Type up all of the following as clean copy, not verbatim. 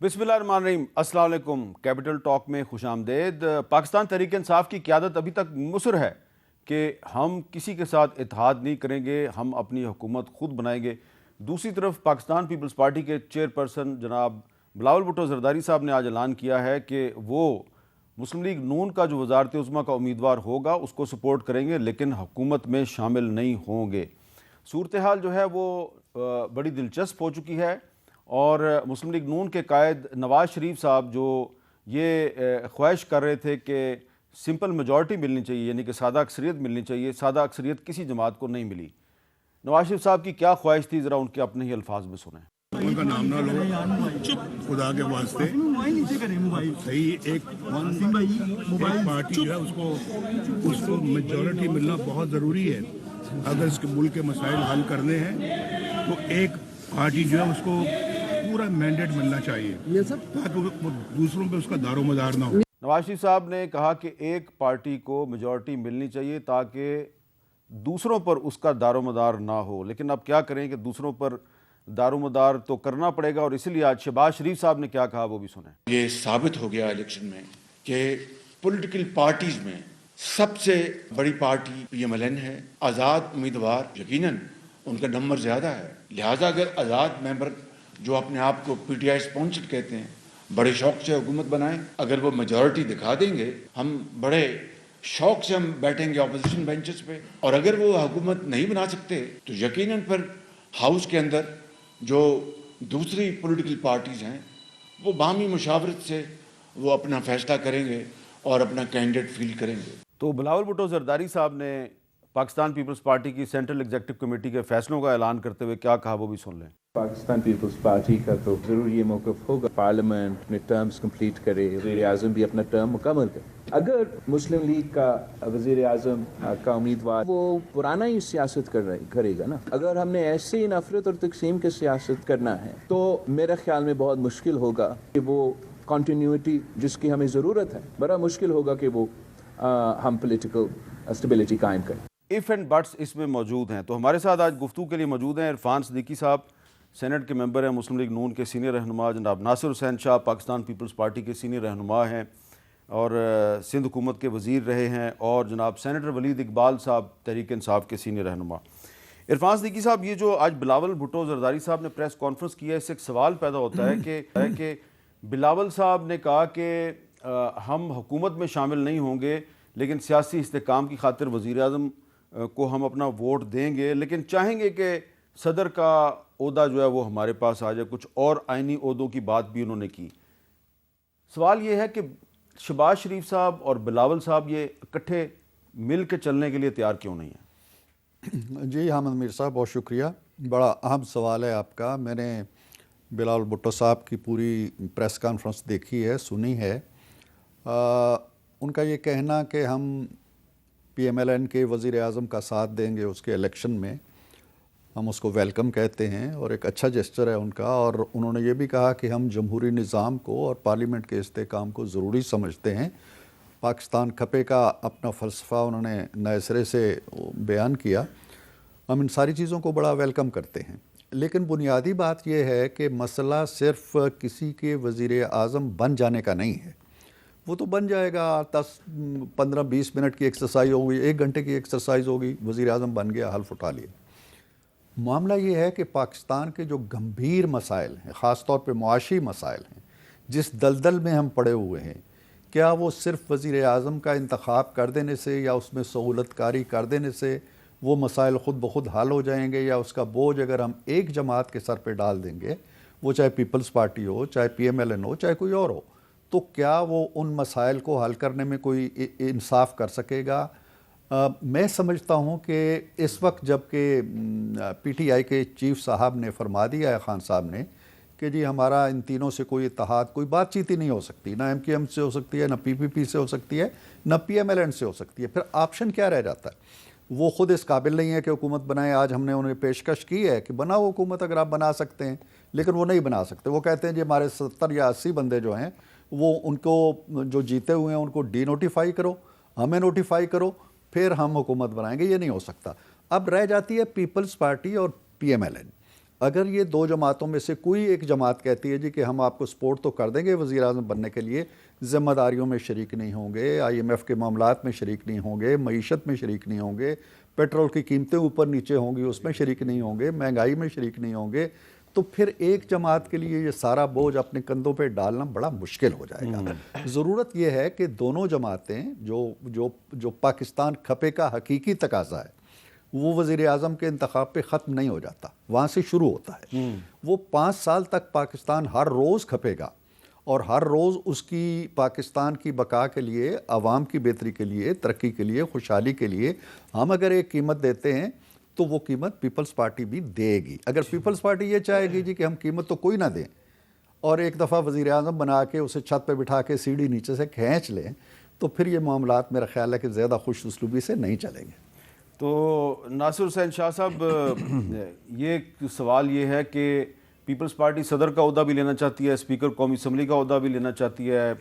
بسم اللہ الرحمن الرحیم، السلام علیکم۔ کیپٹل ٹاک میں خوش آمدید۔ پاکستان تحریک انصاف کی قیادت ابھی تک مصر ہے کہ ہم کسی کے ساتھ اتحاد نہیں کریں گے، ہم اپنی حکومت خود بنائیں گے۔ دوسری طرف پاکستان پیپلز پارٹی کے چیئرپرسن جناب بلاول بھٹو زرداری صاحب نے آج اعلان کیا ہے کہ وہ مسلم لیگ نون کا جو وزارت عظمیٰ کا امیدوار ہوگا اس کو سپورٹ کریں گے، لیکن حکومت میں شامل نہیں ہوں گے۔ صورتحال جو ہے وہ بڑی دلچسپ ہو چکی ہے، اور مسلم لیگ نون کے قائد نواز شریف صاحب جو یہ خواہش کر رہے تھے کہ سمپل میجورٹی ملنی چاہیے، یعنی کہ سادہ اکثریت ملنی چاہیے، سادہ اکثریت کسی جماعت کو نہیں ملی۔ نواز شریف صاحب کی کیا خواہش تھی، ذرا ان کے اپنے ہی الفاظ میں سنیں۔ ان کا نام نہ لو، خدا کے واسطے۔ صحیح ایک پارٹی جو ہے اس کو میجورٹی ملنا بہت ضروری ہے۔ اگر اس کے ملک کے مسائل حل کرنے ہیں تو ایک پارٹی جو ہے اس کو پورا مینڈیٹ ملنا چاہیے تاکہ وہ دوسروں پہ اس کا دار و مدار نہ ہو۔ نواز شریف صاحب نے کہا کہ ایک پارٹی کو میجورٹی ملنی چاہیے تاکہ دوسروں پر اس کا دار و مدار نہ ہو، لیکن اب کیا کریں کہ دوسروں پر دار و مدار تو کرنا پڑے گا، اور اسی لیے آج شہباز شریف صاحب نے کیا کہا وہ بھی سنیں۔ یہ ثابت ہو گیا الیکشن میں کہ پولیٹیکل پارٹیز میں سب سے بڑی party P M L N ہے۔ آزاد امیدوار یقیناً ان کا نمبر زیادہ ہے، لہٰذا اگر آزاد ممبر جو اپنے آپ کو پی ٹی آئی اسپانسرڈ کہتے ہیں بڑے شوق سے حکومت بنائیں، اگر وہ میجورٹی دکھا دیں گے ہم بڑے شوق سے ہم بیٹھیں گے اپوزیشن بینچز پہ، اور اگر وہ حکومت نہیں بنا سکتے تو یقیناً پھر ہاؤس کے اندر جو دوسری پولیٹیکل پارٹیز ہیں وہ باہمی مشاورت سے وہ اپنا فیصلہ کریں گے اور اپنا کینڈیڈیٹ فیل کریں گے۔ تو بلاول بھٹو زرداری صاحب نے پاکستان پیپلز پارٹی کی سینٹرل ایگزیکٹو کمیٹی کے فیصلوں کا اعلان کرتے ہوئے کیا کہا وہ بھی سن لیں۔ پاکستان پیپلز پارٹی کا تو ضرور یہ موقف ہوگا پارلیمنٹ اپنے ٹرمز کمپلیٹ کرے، وزیر اعظم بھی اپنا ٹرم مکمل کرے۔ اگر مسلم لیگ کا وزیر اعظم کا امیدوار وہ پرانا ہی سیاست کرے گا نا، اگر ہم نے ایسے ہی نفرت اور تقسیم کے سیاست کرنا ہے تو میرے خیال میں بہت مشکل ہوگا کہ وہ کنٹینیوٹی جس کی ہمیں ضرورت ہے، بڑا مشکل ہوگا کہ وہ ہم پولیٹیکل اسٹیبلٹی قائم کریں۔ ایف اینڈ بٹس اس میں موجود ہیں، تو ہمارے ساتھ آج گفتگو کے لیے موجود ہیں عرفان صدیقی صاحب، سینٹ کے ممبر ہیں، مسلم لیگ نون کے سینئر رہنما، جناب ناصر حسین شاہ پاکستان پیپلز پارٹی کے سینئر رہنما ہیں اور سندھ حکومت کے وزیر رہے ہیں، اور جناب سینیٹر ولید اقبال صاحب تحریک انصاف کے سینئر رہنما۔ عرفان صدیقی صاحب، یہ جو آج بلاول بھٹو زرداری صاحب نے پریس کانفرنس کی ہے، اس سے ایک سوال پیدا ہوتا ہے کہ بلاول صاحب نے کہا کہ ہم حکومت میں شامل نہیں ہوں گے لیکن سیاسی استحکام کی خاطر وزیر اعظم کو ہم اپنا ووٹ دیں گے، لیکن چاہیں گے کہ صدر کا عہدہ جو ہے وہ ہمارے پاس آ جائے۔ کچھ اور آئینی عہدوں کی بات بھی انہوں نے کی۔ سوال یہ ہے کہ شہباز شریف صاحب اور بلاول صاحب یہ اکٹھے مل کے چلنے کے لیے تیار کیوں نہیں ہیں؟ جی حامد میر صاحب، بہت شکریہ، بڑا اہم سوال ہے آپ کا۔ میں نے بلاول بھٹو صاحب کی پوری پریس کانفرنس دیکھی ہے، سنی ہے۔ ان کا یہ کہنا کہ ہم پی ایم ایل این کے وزیر اعظم کا ساتھ دیں گے اس کے الیکشن میں، ہم اس کو ویلکم کہتے ہیں اور ایک اچھا جسچر ہے ان کا، اور انہوں نے یہ بھی کہا کہ ہم جمہوری نظام کو اور پارلیمنٹ کے استحکام کو ضروری سمجھتے ہیں۔ پاکستان کھپے کا اپنا فلسفہ انہوں نے نئے سرے سے بیان کیا، ہم ان ساری چیزوں کو بڑا ویلکم کرتے ہیں۔ لیکن بنیادی بات یہ ہے کہ مسئلہ صرف کسی کے وزیر اعظم بن جانے کا نہیں ہے، وہ تو بن جائے گا، 10-15-20 منٹ کی ایکسرسائز ہوگی، 1 گھنٹے کی ایکسرسائز ہوگی، وزیر اعظم بن گیا، حلف اٹھا لیا۔ معاملہ یہ ہے کہ پاکستان کے جو گمبھیر مسائل ہیں، خاص طور پہ معاشی مسائل ہیں، جس دلدل میں ہم پڑے ہوئے ہیں، کیا وہ صرف وزیر اعظم کا انتخاب کر دینے سے یا اس میں سہولت کاری کر دینے سے وہ مسائل خود بخود حل ہو جائیں گے، یا اس کا بوجھ اگر ہم ایک جماعت کے سر پہ ڈال دیں گے، وہ چاہے پیپلز پارٹی ہو، چاہے پی ایم ایل این ہو، چاہے کوئی اور ہو، تو کیا وہ ان مسائل کو حل کرنے میں کوئی انصاف کر سکے گا؟ میں سمجھتا ہوں کہ اس وقت جب کہ پی ٹی آئی کے چیف صاحب نے فرما دیا ہے، خان صاحب نے، کہ جی ہمارا ان تینوں سے کوئی اتحاد، کوئی بات چیت ہی نہیں ہو سکتی، نہ ایم کیو ایم سے ہو سکتی ہے، نہ پی پی پی سے ہو سکتی ہے، نہ پی ایم ایل این سے ہو سکتی ہے، پھر آپشن کیا رہ جاتا ہے؟ وہ خود اس قابل نہیں ہے کہ حکومت بنائیں۔ آج ہم نے انہیں پیشکش کی ہے کہ بناؤ حکومت اگر آپ بنا سکتے ہیں، لیکن وہ نہیں بنا سکتے۔ وہ کہتے ہیں جی ہمارے 70 یا 80 بندے جو ہیں وہ ان کو جو جیتے ہوئے ہیں ان کو ڈی نوٹیفائی کرو، ہمیں نوٹیفائی کرو، پھر ہم حکومت بنائیں گے۔ یہ نہیں ہو سکتا۔ اب رہ جاتی ہے پیپلز پارٹی اور پی ایم ایل این۔ اگر یہ دو جماعتوں میں سے کوئی ایک جماعت کہتی ہے جی کہ ہم آپ کو سپورٹ تو کر دیں گے وزیر اعظم بننے کے لیے، ذمہ داریوں میں شریک نہیں ہوں گے، IMF کے معاملات میں شریک نہیں ہوں گے، معیشت میں شریک نہیں ہوں گے، پیٹرول کی قیمتیں اوپر نیچے ہوں گی اس میں شریک نہیں ہوں گے، مہنگائی میں شریک نہیں ہوں گے، تو پھر ایک جماعت کے لیے یہ سارا بوجھ اپنے کندھوں پہ ڈالنا بڑا مشکل ہو جائے گا۔ ضرورت یہ ہے کہ دونوں جماعتیں جو پاکستان کھپے کا حقیقی تقاضا ہے وہ وزیر اعظم کے انتخاب پہ ختم نہیں ہو جاتا، وہاں سے شروع ہوتا ہے۔ وہ 5 سال تک پاکستان ہر روز کھپے گا، اور ہر روز اس کی پاکستان کی بقا کے لیے، عوام کی بہتری کے لیے، ترقی کے لیے، خوشحالی کے لیے ہم اگر ایک قیمت دیتے ہیں تو وہ قیمت پیپلز پارٹی بھی دے گی۔ اگر پیپلز پارٹی یہ چاہے گی جی کہ ہم قیمت تو کوئی نہ دیں اور ایک دفعہ وزیر اعظم بنا کے اسے چھت پہ بٹھا کے سیڑھی نیچے سے کھینچ لیں، تو پھر یہ معاملات میرا خیال ہے کہ زیادہ خوش اسلوبی سے نہیں چلیں گے۔ تو ناصر حسین شاہ صاحب، یہ سوال یہ ہے کہ پیپلز پارٹی صدر کا عہدہ بھی لینا چاہتی ہے، اسپیکر قومی اسمبلی کا عہدہ بھی لینا چاہتی ہے،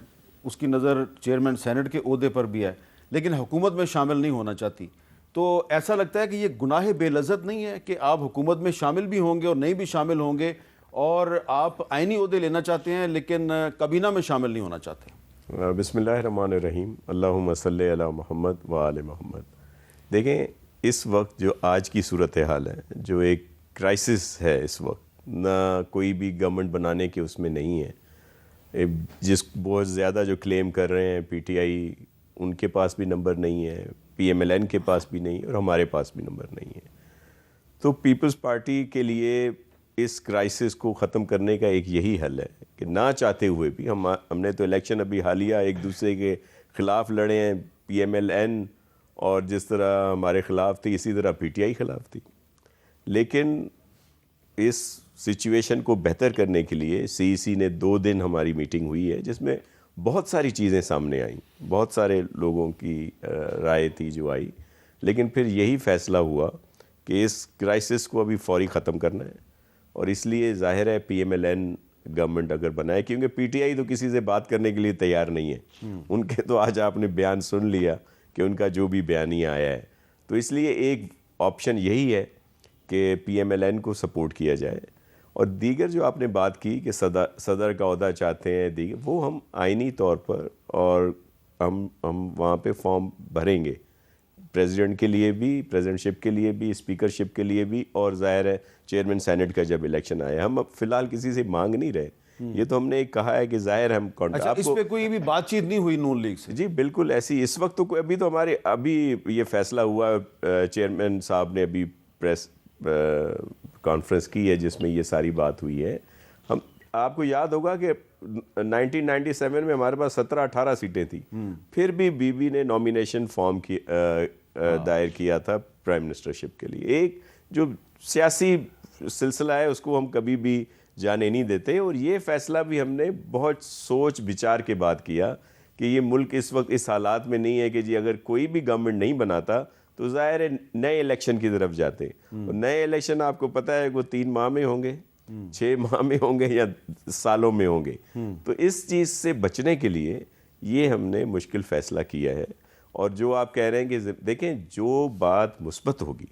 اس کی نظر چیئرمین سینٹ کے عہدے پر بھی ہے، لیکن حکومت میں شامل نہیں ہونا چاہتی۔ تو ایسا لگتا ہے کہ یہ گناہ بے لذت نہیں ہے کہ آپ حکومت میں شامل بھی ہوں گے اور نہیں بھی شامل ہوں گے، اور آپ آئینی عہدے لینا چاہتے ہیں لیکن کابینہ میں شامل نہیں ہونا چاہتے؟ بسم اللہ الرحمن الرحیم، اللہم صلی علی محمد وآل محمد۔ دیکھیں، اس وقت جو آج کی صورتحال ہے، جو ایک کرائسس ہے اس وقت، نہ کوئی بھی گورنمنٹ بنانے کے اس میں نہیں ہے، جس بہت زیادہ جو کلیم کر رہے ہیں PTI، ان کے پاس بھی نمبر نہیں ہے، PMLN کے پاس بھی نہیں، اور ہمارے پاس بھی نمبر نہیں ہے۔ تو پیپلز پارٹی کے لیے اس کرائسس کو ختم کرنے کا ایک یہی حل ہے کہ نہ چاہتے ہوئے بھی ہم نے تو الیکشن ابھی حالیہ ایک دوسرے کے خلاف لڑے ہیں، PMLN اور جس طرح ہمارے خلاف تھی اسی طرح PTI خلاف تھی، لیکن اس سچویشن کو بہتر کرنے کے لیے CEC نے 2 دن ہماری میٹنگ ہوئی ہے، جس میں بہت ساری چیزیں سامنے آئیں، بہت سارے لوگوں کی رائے تھی جو آئی، لیکن پھر یہی فیصلہ ہوا کہ اس کرائسس کو ابھی فوری ختم کرنا ہے، اور اس لیے ظاہر ہے PMLN گورنمنٹ اگر بنائے، کیونکہ PTI تو کسی سے بات کرنے کے لیے تیار نہیں ہے، ان کے تو آج آپ نے بیان سن لیا کہ ان کا جو بھی بیانیہ آیا ہے، تو اس لیے ایک آپشن یہی ہے کہ PMLN کو سپورٹ کیا جائے، اور دیگر جو آپ نے بات کی کہ صدر کا عہدہ چاہتے ہیں دیگر، وہ ہم آئینی طور پر، اور ہم وہاں پہ فارم بھریں گے، پریزیڈنٹ کے لیے بھی، پریزیڈنٹ شپ کے لیے بھی، اسپیکر شپ کے لیے بھی، اور ظاہر ہے چیئرمین سینٹ کا جب الیکشن آیا، ہم اب فی الحال کسی سے مانگ نہیں رہے، یہ تو ہم نے ایک کہا ہے کہ ظاہر ہم اچھا، اس پہ کوئی بھی بات چیت نہیں ہوئی نون لیگ سے؟ جی بالکل ایسی اس وقت تو ابھی تو ہمارے ابھی یہ فیصلہ ہوا، چیئرمین صاحب نے ابھی پریس کانفرنس کی ہے جس میں یہ ساری بات ہوئی ہے۔ ہم آپ کو یاد ہوگا کہ 1997 میں ہمارے پاس 17-18 سیٹیں تھیں، پھر بھی بی بی نے نامینیشن فارم دائر کیا تھا پرائم منسٹرشپ کے لیے۔ ایک جو سیاسی سلسلہ ہے اس کو ہم کبھی بھی جانے نہیں دیتے، اور یہ فیصلہ بھی ہم نے بہت سوچ بچار کے بعد کیا کہ یہ ملک اس وقت اس حالات میں نہیں ہے کہ جی اگر کوئی بھی گورنمنٹ نہیں بناتا تو ظاہر ہے نئے الیکشن کی طرف جاتے، اور نئے الیکشن آپ کو پتہ ہے وہ 3 ماہ میں ہوں گے، 6 ماہ میں ہوں گے، یا سالوں میں ہوں گے۔ تو اس چیز سے بچنے کے لیے یہ ہم نے مشکل فیصلہ کیا ہے، اور جو آپ کہہ رہے ہیں کہ دیکھیں جو بات مثبت ہوگی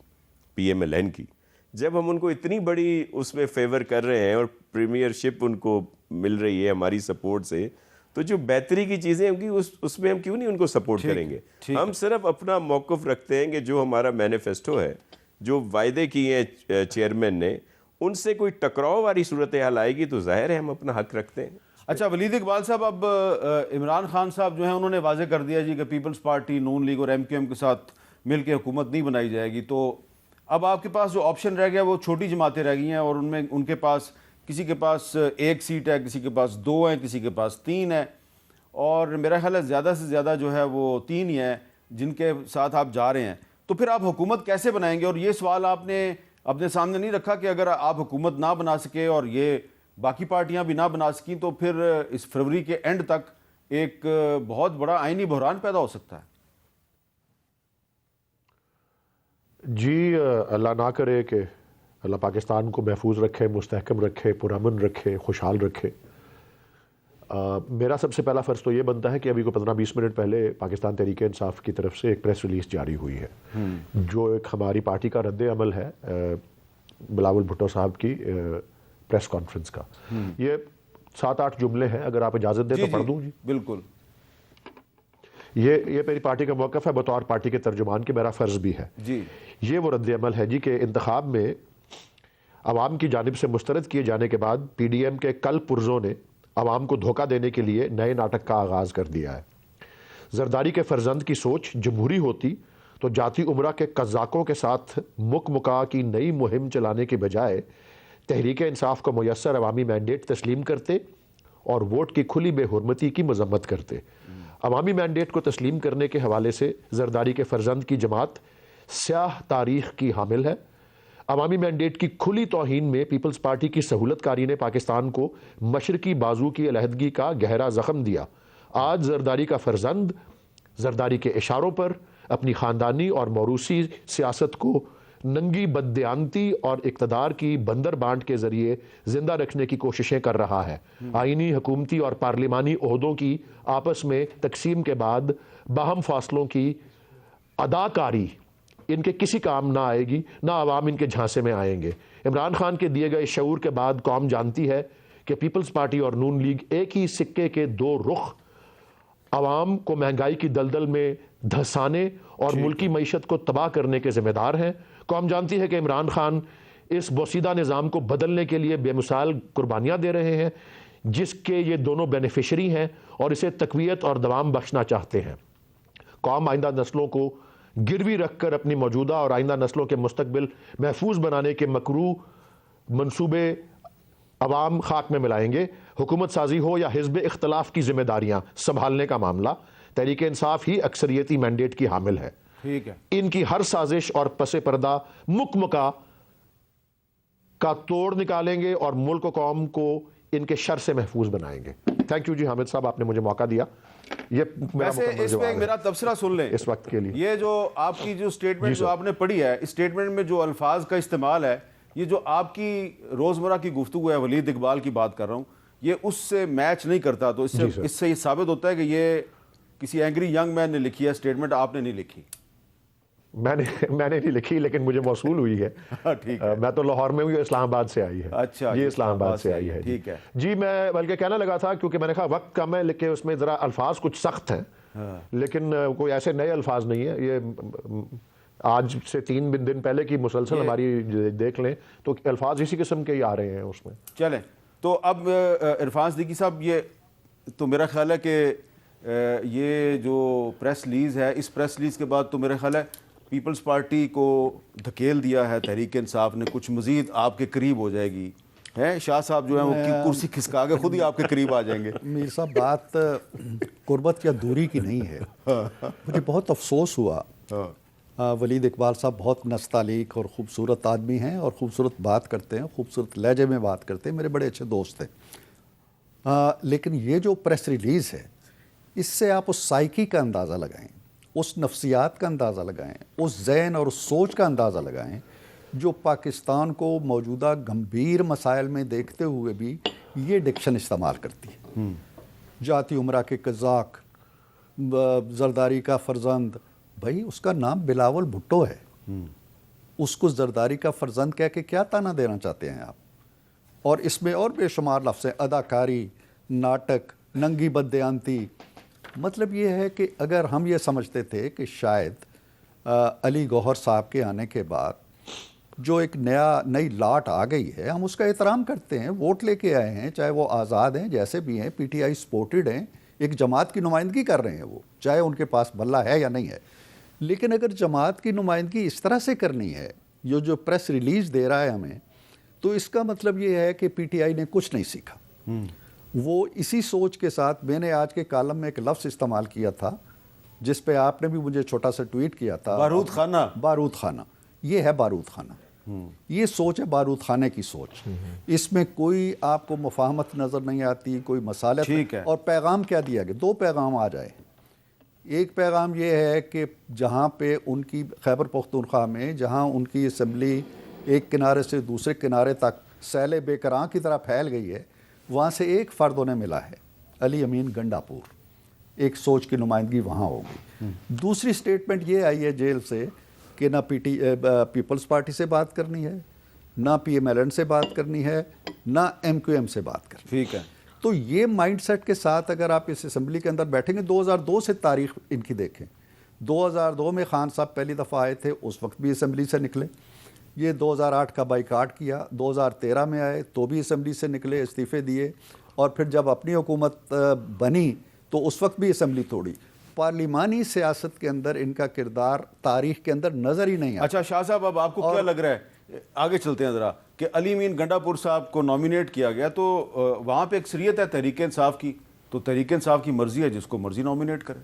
PMLN کی، جب ہم ان کو اتنی بڑی اس میں فیور کر رہے ہیں اور پریمیئر شپ ان کو مل رہی ہے ہماری سپورٹ سے، تو جو بہتری کی چیزیں ہوں گی اس میں ہم کیوں نہیں ان کو سپورٹ کریں گے؟ ہم صرف اپنا موقف رکھتے ہیں کہ جو ہمارا مینیفیسٹو ہے، جو وعدے کیے ہیں چیئرمین نے، ان سے کوئی ٹکراؤ والی صورتحال آئے گی تو ظاہر ہے ہم اپنا حق رکھتے ہیں۔ اچھا ولید اقبال صاحب، اب عمران خان صاحب جو ہیں انہوں نے واضح کر دیا جی کہ پیپلز پارٹی، نون لیگ اور MQM کے ساتھ مل کے حکومت نہیں بنائی جائے گی، تو اب آپ کے پاس جو آپشن رہ گیا وہ چھوٹی جماعتیں رہ گئی ہیں، اور ان میں ان کے پاس کسی کے پاس 1 سیٹ ہے، کسی کے پاس 2 ہیں، کسی کے پاس 3 ہے، اور میرا خیال ہے زیادہ سے زیادہ جو ہے وہ 3 ہی ہیں جن کے ساتھ آپ جا رہے ہیں۔ تو پھر آپ حکومت کیسے بنائیں گے؟ اور یہ سوال آپ نے اپنے سامنے نہیں رکھا کہ اگر آپ حکومت نہ بنا سکے اور یہ باقی پارٹیاں بھی نہ بنا سکیں تو پھر اس فروری کے اینڈ تک ایک بہت بڑا آئینی بحران پیدا ہو سکتا ہے؟ جی اللہ نہ کرے کہ اللہ پاکستان کو محفوظ رکھے، مستحکم رکھے، پرامن رکھے، خوشحال رکھے۔ میرا سب سے پہلا فرض تو یہ بنتا ہے کہ ابھی کو 15-20 منٹ پہلے پاکستان تحریک انصاف کی طرف سے ایک پریس ریلیز جاری ہوئی ہے، جو ایک ہماری پارٹی کا رد عمل ہے بلاول بھٹو صاحب کی پریس کانفرنس کا. یہ 7-8 جملے ہیں, اگر آپ اجازت دیں تو پڑھ دوں. جی بالکل. یہ میری پارٹی کا موقف ہے بطور پارٹی کے ترجمان کے, میرا فرض بھی ہے. جی یہ وہ رد عمل ہے جی کہ انتخاب میں عوام کی جانب سے مسترد کیے جانے کے بعد پی ڈی ایم کے کل پرزوں نے عوام کو دھوکہ دینے کے لیے نئے ناٹک کا آغاز کر دیا ہے. زرداری کے فرزند کی سوچ جمہوری ہوتی تو جاتی عمرہ کے قزاقوں کے ساتھ مکا کی نئی مہم چلانے کے بجائے تحریک انصاف کو میسر عوامی مینڈیٹ تسلیم کرتے اور ووٹ کی کھلی بے حرمتی کی مذمت کرتے. عوامی مینڈیٹ کو تسلیم کرنے کے حوالے سے زرداری کے فرزند کی جماعت سیاہ تاریخ کی حامل ہے. عوامی مینڈیٹ کی کھلی توہین میں پیپلز پارٹی کی سہولت کاری نے پاکستان کو مشرقی بازو کی علیحدگی کا گہرا زخم دیا. آج زرداری کا فرزند زرداری کے اشاروں پر اپنی خاندانی اور موروثی سیاست کو ننگی بددیانتی اور اقتدار کی بندر بانٹ کے ذریعے زندہ رکھنے کی کوششیں کر رہا ہے. آئینی, حکومتی اور پارلیمانی عہدوں کی آپس میں تقسیم کے بعد باہم فاصلوں کی اداکاری ان کے کسی کام نہ آئے گی, نہ عوام ان کے جھانسے میں آئیں گے. عمران خان کے دیے گئے شعور کے بعد قوم جانتی ہے کہ پیپلز پارٹی اور نون لیگ ایک ہی سکے کے دو رخ عوام کو مہنگائی کی دلدل میں دھسانے اور ملکی معیشت کو تباہ کرنے کے ذمہ دار ہیں. قوم جانتی ہے کہ عمران خان اس بوسیدہ نظام کو بدلنے کے لیے بے مثال قربانیاں دے رہے ہیں جس کے یہ دونوں بینیفیشری ہیں اور اسے تقویت اور دوام بخشنا چاہتے ہیں. قوم آئندہ نسلوں کو گروی رکھ کر اپنی موجودہ اور آئندہ نسلوں کے مستقبل محفوظ بنانے کے مکروہ منصوبے عوام خاک میں ملائیں گے. حکومت سازی ہو یا حزب اختلاف کی ذمہ داریاں سنبھالنے کا معاملہ, تحریک انصاف ہی اکثریتی مینڈیٹ کی حامل ہے. ٹھیک ہے. ان کی ہر سازش اور پس پردہ مکا کا توڑ نکالیں گے اور ملک و قوم کو ان کے شر سے محفوظ بنائیں گے. تھینک یو جی حامد صاحب, آپ نے مجھے موقع دیا. یہ ویسے اس میں میرا تبصرہ سن لیں اس وقت کے لیے. یہ جو آپ کی جو سٹیٹمنٹ جو آپ نے پڑھی ہے, اس سٹیٹمنٹ میں جو الفاظ کا استعمال ہے, یہ جو آپ کی روزمرہ کی گفتگو ہے, ولید اقبال کی بات کر رہا ہوں, یہ اس سے میچ نہیں کرتا. تو اس سے یہ ثابت ہوتا ہے کہ یہ کسی اینگری ینگ مین نے لکھی ہے سٹیٹمنٹ, آپ نے نہیں لکھی. میں نے نہیں لکھی, لیکن مجھے موصول ہوئی ہے. میں تو لاہور میں ہوں, اسلام آباد سے آئی ہے. اچھا, یہ اسلام آباد سے آئی ہے. ٹھیک ہے جی. میں بلکہ کہنے لگا تھا کیونکہ میں نے کہا وقت کم ہے, لیکن اس میں ذرا الفاظ کچھ سخت ہیں, لیکن کوئی ایسے نئے الفاظ نہیں ہیں. یہ آج سے 3 دن پہلے کی مسلسل ہماری دیکھ لیں تو الفاظ اسی قسم کے ہی آ رہے ہیں اس میں. چلیں, تو اب عرفان صدیقی صاحب, یہ تو میرا خیال ہے کہ یہ جو پریس ریلیز ہے, اس پریس ریلیز کے بعد تو میرا خیال ہے پیپلز پارٹی کو دھکیل دیا ہے تحریک انصاف نے, کچھ مزید آپ کے قریب ہو جائے گی. شاہ صاحب جو ہیں وہ کرسی کھسکا کے خود ہی آپ کے قریب آ جائیں گے. میر صاحب, بات قربت یا دوری کی نہیں ہے. مجھے بہت افسوس ہوا. ولید اقبال صاحب بہت نستعلیق اور خوبصورت آدمی ہیں اور خوبصورت بات کرتے ہیں, خوبصورت لہجے میں بات کرتے ہیں, میرے بڑے اچھے دوست ہیں. لیکن یہ جو پریس ریلیز ہے, اس سے آپ اس سائیکی کا اندازہ لگائیں, اس نفسیات کا اندازہ لگائیں, اس ذہن اور اس سوچ کا اندازہ لگائیں جو پاکستان کو موجودہ گمبھیر مسائل میں دیکھتے ہوئے بھی یہ ڈکشن استعمال کرتی ہے. جاتی عمرہ کے قزاق, زرداری کا فرزند, بھائی اس کا نام بلاول بھٹو ہے, اس کو زرداری کا فرزند کہہ کے کیا تانا دینا چاہتے ہیں آپ؟ اور اس میں اور بے شمار لفظ ہیں, اداکاری, ناٹک, ننگی بددیانتی. مطلب یہ ہے کہ اگر ہم یہ سمجھتے تھے کہ شاید علی گوہر صاحب کے آنے کے بعد جو ایک نئی لاٹ آ گئی ہے, ہم اس کا احترام کرتے ہیں, ووٹ لے کے آئے ہیں, چاہے وہ آزاد ہیں جیسے بھی ہیں, پی ٹی آئی سپورٹڈ ہیں, ایک جماعت کی نمائندگی کر رہے ہیں وہ, چاہے ان کے پاس بلہ ہے یا نہیں ہے. لیکن اگر جماعت کی نمائندگی اس طرح سے کرنی ہے, جو پریس ریلیز دے رہا ہے ہمیں, تو اس کا مطلب یہ ہے کہ پی ٹی آئی نے کچھ نہیں سیکھا. وہ اسی سوچ کے ساتھ, میں نے آج کے کالم میں ایک لفظ استعمال کیا تھا جس پہ آپ نے بھی مجھے چھوٹا سا ٹویٹ کیا تھا, بارود خانہ. بارود خانہ, یہ ہے بارود خانہ. یہ سوچ ہے بارود خانے کی سوچ. اس میں کوئی آپ کو مفاہمت نظر نہیں آتی, کوئی مصالحت. اور پیغام کیا دیا گیا؟ 2 پیغام آ جائے. ایک پیغام یہ ہے کہ جہاں پہ ان کی خیبر پختونخوا میں جہاں ان کی اسمبلی ایک کنارے سے دوسرے کنارے تک سیل بے کراں کی طرح پھیل گئی ہے, وہاں سے ایک فرد انہیں ملا ہے, علی امین گنڈاپور. ایک سوچ کی نمائندگی وہاں ہوگی. دوسری سٹیٹمنٹ یہ آئی ہے جیل سے کہ نہ پیپلز پارٹی سے بات کرنی ہے, نہ PMLN سے بات کرنی ہے، نہ MQM سے بات کرنی. ٹھیک ہے. تو یہ مائنڈ سیٹ کے ساتھ اگر آپ اس اسمبلی کے اندر بیٹھیں گے، 2002 سے تاریخ ان کی دیکھیں، 2002 میں خان صاحب پہلی دفعہ آئے تھے، اس وقت بھی اسمبلی سے نکلے. یہ 2008 کا بائیکاٹ کیا، 2013 میں آئے تو بھی اسمبلی سے نکلے، استعفے دیے، اور پھر جب اپنی حکومت بنی تو اس وقت بھی اسمبلی توڑی. پارلیمانی سیاست کے اندر ان کا کردار تاریخ کے اندر نظر ہی نہیں آتا. اچھا شاہ صاحب، اب آپ کو کیا لگ رہا ہے، آگے چلتے ہیں ذرا، کہ علی امین گنڈا پور صاحب کو نامینیٹ کیا گیا تو وہاں پہ اکثریت ہے تحریک انصاف کی، تو تحریک انصاف کی مرضی ہے، جس کو مرضی نامینیٹ کرے.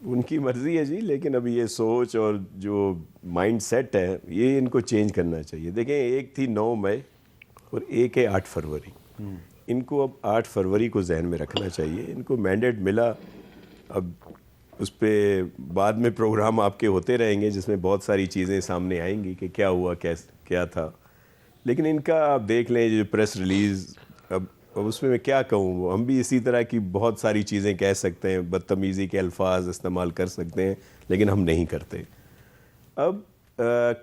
ان کی مرضی ہے جی، لیکن ابھی یہ سوچ اور جو مائنڈ سیٹ ہے یہ ان کو چینج کرنا چاہیے. دیکھیں، ایک تھی 9 مئی اور ایک ہے 8 فروری. ان کو اب 8 فروری کو ذہن میں رکھنا چاہیے. ان کو مینڈیٹ ملا، اب اس پہ بعد میں پروگرام آپ کے ہوتے رہیں گے جس میں بہت ساری چیزیں سامنے آئیں گی کہ کیا ہوا، کیا تھا. لیکن ان کا آپ دیکھ لیں جو پریس ریلیز، اب اس میں کیا کہوں، ہم بھی اسی طرح کی بہت ساری چیزیں کہہ سکتے ہیں، بدتمیزی کے الفاظ استعمال کر سکتے ہیں، لیکن ہم نہیں کرتے. اب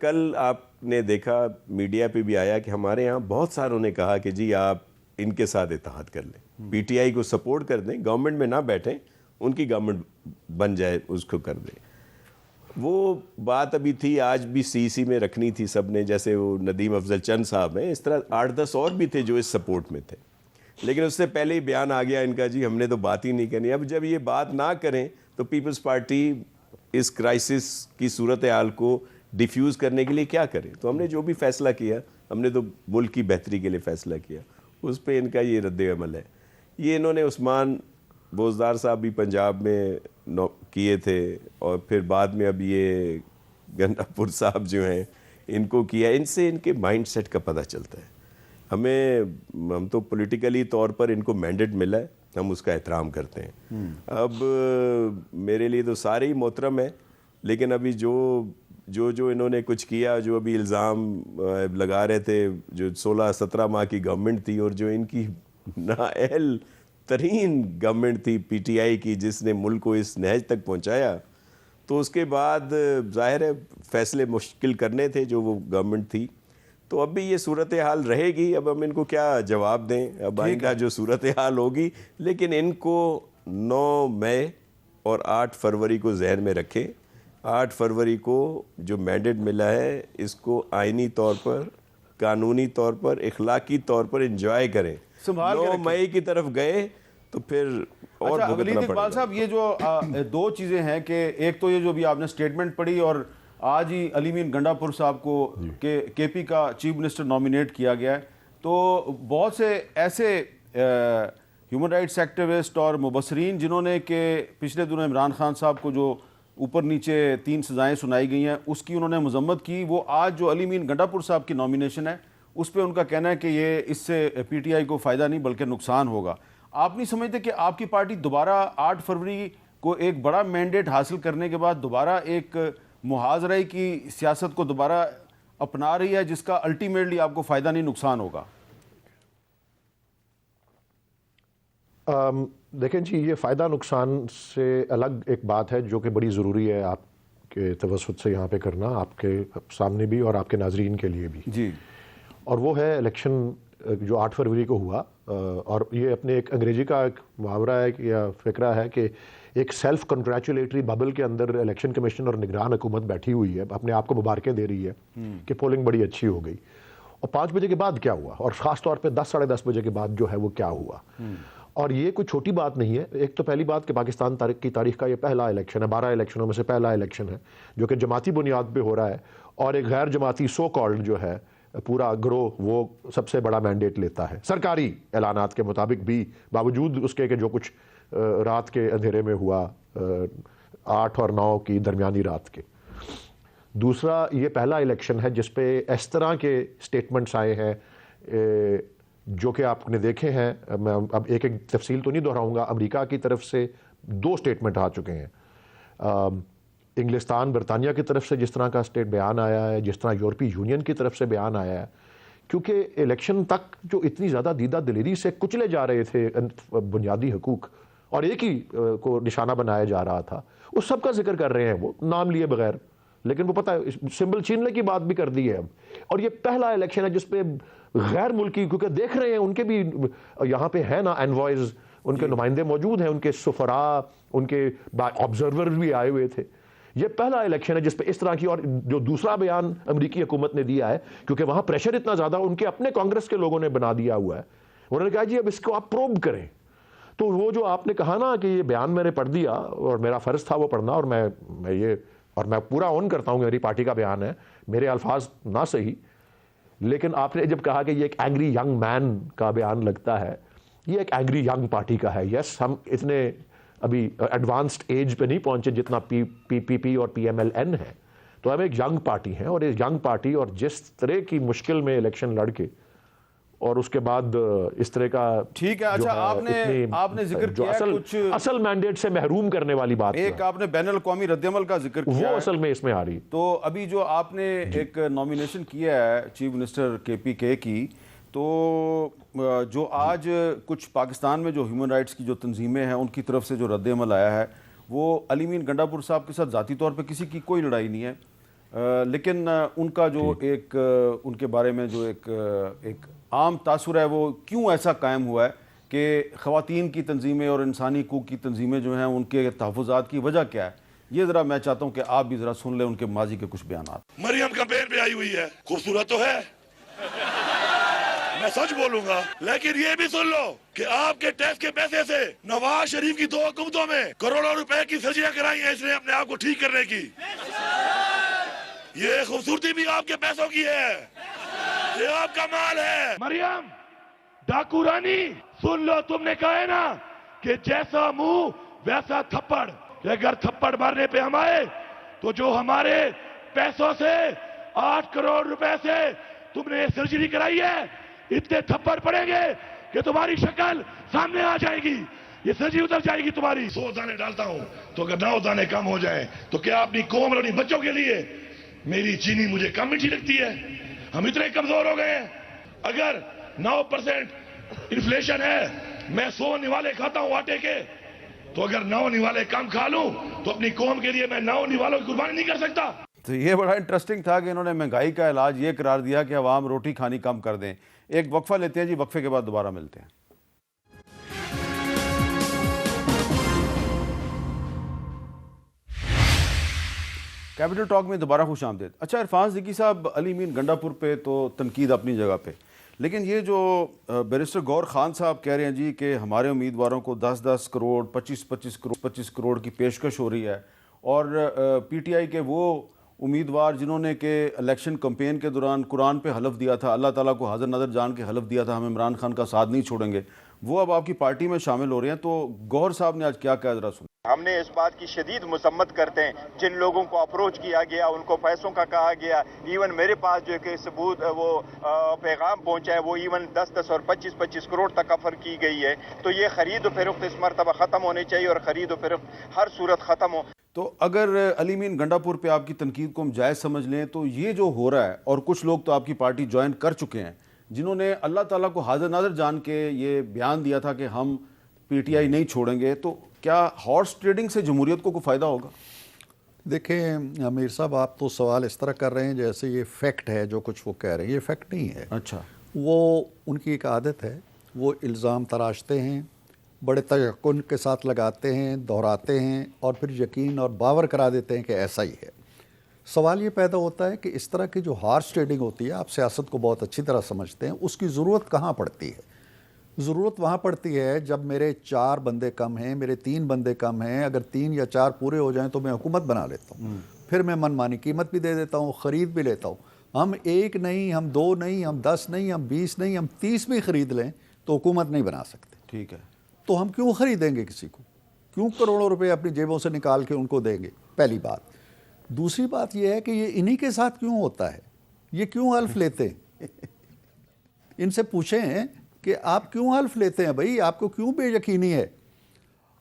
کل آپ نے دیکھا میڈیا پہ بھی آیا کہ ہمارے ہاں بہت ساروں نے کہا کہ جی آپ ان کے ساتھ اتحاد کر لیں، پی ٹی آئی کو سپورٹ کر دیں، گورنمنٹ میں نہ بیٹھیں، ان کی گورنمنٹ بن جائے، اس کو کر دیں. وہ بات ابھی تھی، آج بھی سی میں رکھنی تھی سب نے، جیسے وہ ندیم افضل چند صاحب ہیں، اس طرح 8-10 اور بھی تھے جو اس سپورٹ میں تھے. لیکن اس سے پہلے ہی بیان آ گیا ان کا، جی ہم نے تو بات ہی نہیں کرنی. اب جب یہ بات نہ کریں تو پیپلز پارٹی اس کرائسس کی صورتحال کو ڈیفیوز کرنے کے لیے کیا کرے؟ تو ہم نے جو بھی فیصلہ کیا، ہم نے تو ملک کی بہتری کے لیے فیصلہ کیا، اس پہ ان کا یہ رد عمل ہے. یہ انہوں نے عثمان بوزدار صاحب بھی پنجاب میں کیے تھے، اور پھر بعد میں اب یہ گنڈا پور صاحب جو ہیں ان کو کیا. ان سے ان کے مائنڈ سیٹ کا پتہ چلتا ہے. ہم تو پولیٹیکلی طور پر ان کو مینڈیٹ ملا ہے، ہم اس کا احترام کرتے ہیں. اب میرے لیے تو سارے ہی محترم ہیں، لیکن ابھی جو انہوں نے کچھ کیا، جو ابھی الزام لگا رہے تھے، جو 16-17 ماہ کی گورنمنٹ تھی اور جو ان کی نااہل ترین گورنمنٹ تھی پی ٹی آئی کی، جس نے ملک کو اس نہج تک پہنچایا، تو اس کے بعد ظاہر ہے فیصلے مشکل کرنے تھے جو وہ گورنمنٹ تھی. تو اب بھی یہ صورتحال رہے گی. اب ہم ان کو کیا جواب دیں، اب آئندہ جو صورتحال ہوگی. لیکن ان کو 9 مئی اور 8 فروری کو ذہن میں رکھیں. 8 فروری کو جو مینڈیٹ ملا ہے، اس کو آئینی طور پر، قانونی طور پر، اخلاقی طور پر انجوائے کریں. 9 مئی کی طرف گئے تو پھر اور ولید اقبال صاحب، یہ جو 2 چیزیں ہیں کہ ایک تو یہ جو بھی آپ نے سٹیٹمنٹ پڑھی، اور آج ہی علی امین گنڈا پور صاحب کو کے پی کا چیف منسٹر نامینیٹ کیا گیا ہے. تو بہت سے ایسے ہیومن رائٹس ایکٹیوسٹ اور مبصرین جنہوں نے کہ پچھلے دنوں عمران خان صاحب کو جو اوپر نیچے 3 سزائیں سنائی گئی ہیں، اس کی انہوں نے مذمت کی. وہ آج جو علی امین گنڈا پور صاحب کی نامینیشن ہے، اس پہ ان کا کہنا ہے کہ یہ اس سے پی ٹی آئی کو فائدہ نہیں بلکہ نقصان ہوگا. آپ نہیں سمجھتے کہ آپ کی پارٹی دوبارہ 8 فروری کو ایک بڑا مینڈیٹ حاصل کرنے کے بعد دوبارہ ایک محاذرے کی سیاست کو دوبارہ اپنا رہی ہے، جس کا الٹیمیٹلی آپ کو فائدہ نہیں نقصان ہوگا؟ دیکھیں جی، یہ فائدہ نقصان سے الگ ایک بات ہے جو کہ بڑی ضروری ہے آپ کے توسط سے یہاں پہ کرنا، آپ کے سامنے بھی اور آپ کے ناظرین کے لیے بھی جی. اور وہ ہے الیکشن جو 8 فروری کو ہوا. اور یہ اپنے ایک انگریزی کا ایک محاورہ ہے یا فقرہ ہے کہ ایک سیلف کنگریچولیٹری ببل کے اندر الیکشن کمیشن اور نگران حکومت بیٹھی ہوئی ہے، اپنے آپ کو مبارکیں دے رہی ہے کہ پولنگ بڑی اچھی ہو گئی. اور 5 بجے کے بعد کیا ہوا، اور خاص طور پہ 10-10:30 بجے کے بعد جو ہے وہ کیا ہوا. اور یہ کوئی چھوٹی بات نہیں ہے. ایک تو پہلی بات کہ پاکستان کی تاریخ کا یہ پہلا الیکشن ہے، 12 الیکشنوں میں سے پہلا الیکشن ہے جو کہ جماعتی بنیاد پہ ہو رہا ہے، اور ایک غیر جماعتی سو کالڈ جو ہے پورا گروہ وہ سب سے بڑا مینڈیٹ لیتا ہے سرکاری اعلانات کے مطابق بھی، باوجود اس کے کہ جو کچھ رات کے اندھیرے میں ہوا 8 اور 9 کی درمیانی رات کے. دوسرا، یہ پہلا الیکشن ہے جس پہ اس طرح کے سٹیٹمنٹس آئے ہیں جو کہ آپ نے دیکھے ہیں. میں اب ایک تفصیل تو نہیں دہراؤں گا. امریکہ کی طرف سے 2 سٹیٹمنٹ آ چکے ہیں. انگلستان، برطانیہ کی طرف سے جس طرح کا سٹیٹ بیان آیا ہے، جس طرح یورپی یونین کی طرف سے بیان آیا ہے، کیونکہ الیکشن تک جو اتنی زیادہ دیدہ دلیری سے کچلے جا رہے تھے بنیادی حقوق اور ایک ہی کو نشانہ بنایا جا رہا تھا، اس سب کا ذکر کر رہے ہیں وہ نام لیے بغیر. لیکن وہ پتہ ہے سمبل چھیننے کی بات بھی کر دی ہے اب. اور یہ پہلا الیکشن ہے جس پہ غیر ملکی, کیونکہ دیکھ رہے ہیں ان کے بھی یہاں پہ ہے نا انوائز, ان کے نمائندے موجود ہیں, ان کے سفراء, ان کے آبزرور بھی آئے ہوئے تھے. یہ پہلا الیکشن ہے جس پہ اس طرح کی, اور جو دوسرا بیان امریکی حکومت نے دیا ہے کیونکہ وہاں پریشر اتنا زیادہ ان کے اپنے کانگریس کے لوگوں نے بنا دیا ہوا ہے, انہوں نے کہا جی اب اس کو آپ پروب کریں. تو وہ جو آپ نے کہا نا کہ یہ بیان میں نے پڑھ دیا اور میرا فرض تھا وہ پڑھنا, اور میں پورا اون کرتا ہوں کہ میری پارٹی کا بیان ہے, میرے الفاظ نہ صحیح, لیکن آپ نے جب کہا کہ یہ ایک اینگری ینگ مین کا بیان لگتا ہے, یہ ایک اینگری ینگ پارٹی کا ہے. یس, ہم اتنے ابھی ایڈوانسڈ ایج پہ نہیں پہنچے جتنا پی پی اور پی ایم ایل این ہے, تو ہم ایک ینگ پارٹی ہیں, اور ایک ینگ پارٹی اور جس طرح کی مشکل میں الیکشن لڑ کے اور اس کے بعد اس طرح کا ٹھیک ہے. اچھا, آپ نے ذکر کیا کچھ اصل مینڈیٹ سے محروم کرنے والی بات, ایک آپ نے بین الاقوامی رد عمل کا ذکر کیا, وہ اصل میں اس میں آ رہی. تو ابھی جو آپ نے ایک نامینیشن کیا ہے چیف منسٹر KPK کی, تو جو آج کچھ پاکستان میں جو ہیومن رائٹس کی جو تنظیمیں ہیں ان کی طرف سے جو رد عمل آیا ہے, وہ علی مین گنڈا پور صاحب کے ساتھ ذاتی طور پہ کسی کی کوئی لڑائی نہیں ہے, لیکن ان کا جو ایک ان کے بارے میں جو ایک عام تاثر ہے وہ کیوں ایسا قائم ہوا ہے کہ خواتین کی تنظیمیں اور انسانی حقوق کی تنظیمیں جو ہیں ان کے تحفظات کی وجہ کیا ہے, یہ ذرا میں چاہتا ہوں کہ آپ بھی ذرا سن لیں ان کے ماضی کے کچھ بیانات. مریم کمپین پہ آئی ہوئی ہے, خوبصورت تو ہے, میں سچ بولوں گا, لیکن یہ بھی سن لو کہ آپ کے ٹیکس کے پیسے سے نواز شریف کی 2 حکومتوں میں کروڑوں روپے کی سرجریاں کرائی ہیں اس نے اپنے آپ کو ٹھیک کرنے کی. یہ خوبصورتی بھی آپ کے پیسوں کی ہے, یہ آپ کا مال ہے. مریم ڈاکو رانی, سن لو, تم نے کہا ہے نا کہ جیسا منہ ویسا تھپڑ, اگر تھپڑ مارنے پہ ہم آئے تو جو ہمارے پیسوں سے 8 کروڑ روپے سے تم نے سرجری کرائی ہے, اتنے تھپڑ پڑیں گے کہ تمہاری شکل سامنے آ جائے گی, یہ سرجری اتر جائے گی تمہاری. 100 دانے ڈالتا ہوں تو اگر 9 دانے کم ہو جائیں تو کیا اپنی قوم اور اپنی بچوں کے لیے میری چینی مجھے کم میٹھی لگتی ہے؟ ہم اتنے کمزور ہو گئے ہیں. اگر 9% انفلیشن ہے, میں 100 نوالے کھاتا ہوں آٹے کے, تو اگر 9 نوالے کم کھا لوں تو اپنی قوم کے لیے میں 9 نوالوں کی قربانی نہیں کر سکتا. تو یہ بڑا انٹرسٹنگ تھا کہ انہوں نے مہنگائی کا علاج یہ قرار دیا کہ عوام روٹی کھانی کم کر دیں. ایک وقفہ لیتے ہیں جی, وقفے کے بعد دوبارہ ملتے ہیں. کیپٹل ٹاک میں دوبارہ خوش آمدید. اچھا عرفان صدیقی صاحب, علی مین گنڈا پور پہ تو تنقید اپنی جگہ پہ, لیکن یہ جو بیرسٹر گور خان صاحب کہہ رہے ہیں جی کہ ہمارے امیدواروں کو 10-10 کروڑ 25 کروڑ کی پیشکش ہو رہی ہے, اور PTI کے وہ امیدوار جنہوں نے کہ الیکشن کمپین کے دوران قرآن پہ حلف دیا تھا, اللہ تعالیٰ کو حاضر نظر جان کے حلف دیا تھا ہم عمران خان کا ساتھ نہیں چھوڑیں گے, وہ اب آپ کی پارٹی میں شامل ہو رہے ہیں. تو گور صاحب نے آج کیا کہا ذرا سنیں. ہم نے اس بات کی شدید مذمت کرتے ہیں جن لوگوں کو اپروچ کیا گیا, ان کو پیسوں کا کہا گیا, ایون میرے پاس جو کہ ثبوت وہ پیغام پہنچا ہے وہ ایون 10 اور 25 کروڑ تک آفر کی گئی ہے. تو یہ خرید و فروخت اس مرتبہ ختم ہونی چاہیے, اور خرید و فروخت ہر صورت ختم ہو. تو اگر علی مین گنڈا پور پہ آپ کی تنقید کو ہم جائز سمجھ لیں, تو یہ جو ہو رہا ہے, اور کچھ لوگ تو آپ کی پارٹی جوائن کر چکے ہیں جنہوں نے اللہ تعالیٰ کو حاضر ناظر جان کے یہ بیان دیا تھا کہ ہم PTI نہیں چھوڑیں گے, تو کیا ہارس ٹریڈنگ سے جمہوریت کو کوئی فائدہ ہوگا؟ دیکھیں امیر صاحب, آپ تو سوال اس طرح کر رہے ہیں جیسے یہ فیکٹ ہے جو کچھ وہ کہہ رہے ہیں. یہ فیکٹ نہیں ہے. اچھا, وہ ان کی ایک عادت ہے, وہ الزام تراشتے ہیں, بڑے تیقن کے ساتھ لگاتے ہیں, دہراتے ہیں, اور پھر یقین اور باور کرا دیتے ہیں کہ ایسا ہی ہے. سوال یہ پیدا ہوتا ہے کہ اس طرح کی جو ہارس ٹریڈنگ ہوتی ہے, آپ سیاست کو بہت اچھی طرح سمجھتے ہیں, اس کی ضرورت کہاں پڑتی ہے؟ ضرورت وہاں پڑتی ہے جب میرے 4 بندے کم ہیں, میرے 3 بندے کم ہیں, اگر 3 یا 4 پورے ہو جائیں تو میں حکومت بنا لیتا ہوں, پھر میں من مانی قیمت بھی دے دیتا ہوں, خرید بھی لیتا ہوں. ہم 1 نہیں, ہم 2 نہیں, ہم 10 نہیں, ہم 20 نہیں, ہم 30 بھی خرید لیں تو حکومت نہیں بنا سکتے. ٹھیک ہے, تو ہم کیوں خریدیں گے کسی کو؟ کیوں کروڑوں روپے اپنی جیبوں سے نکال کے ان کو دیں گے؟ پہلی بات. دوسری بات یہ ہے کہ یہ انہی کے ساتھ کیوں ہوتا ہے, یہ کیوں حلف لیتے ہیں؟ ان سے پوچھیں کہ آپ کیوں حلف لیتے ہیں بھائی, آپ کو کیوں بے یقینی ہے؟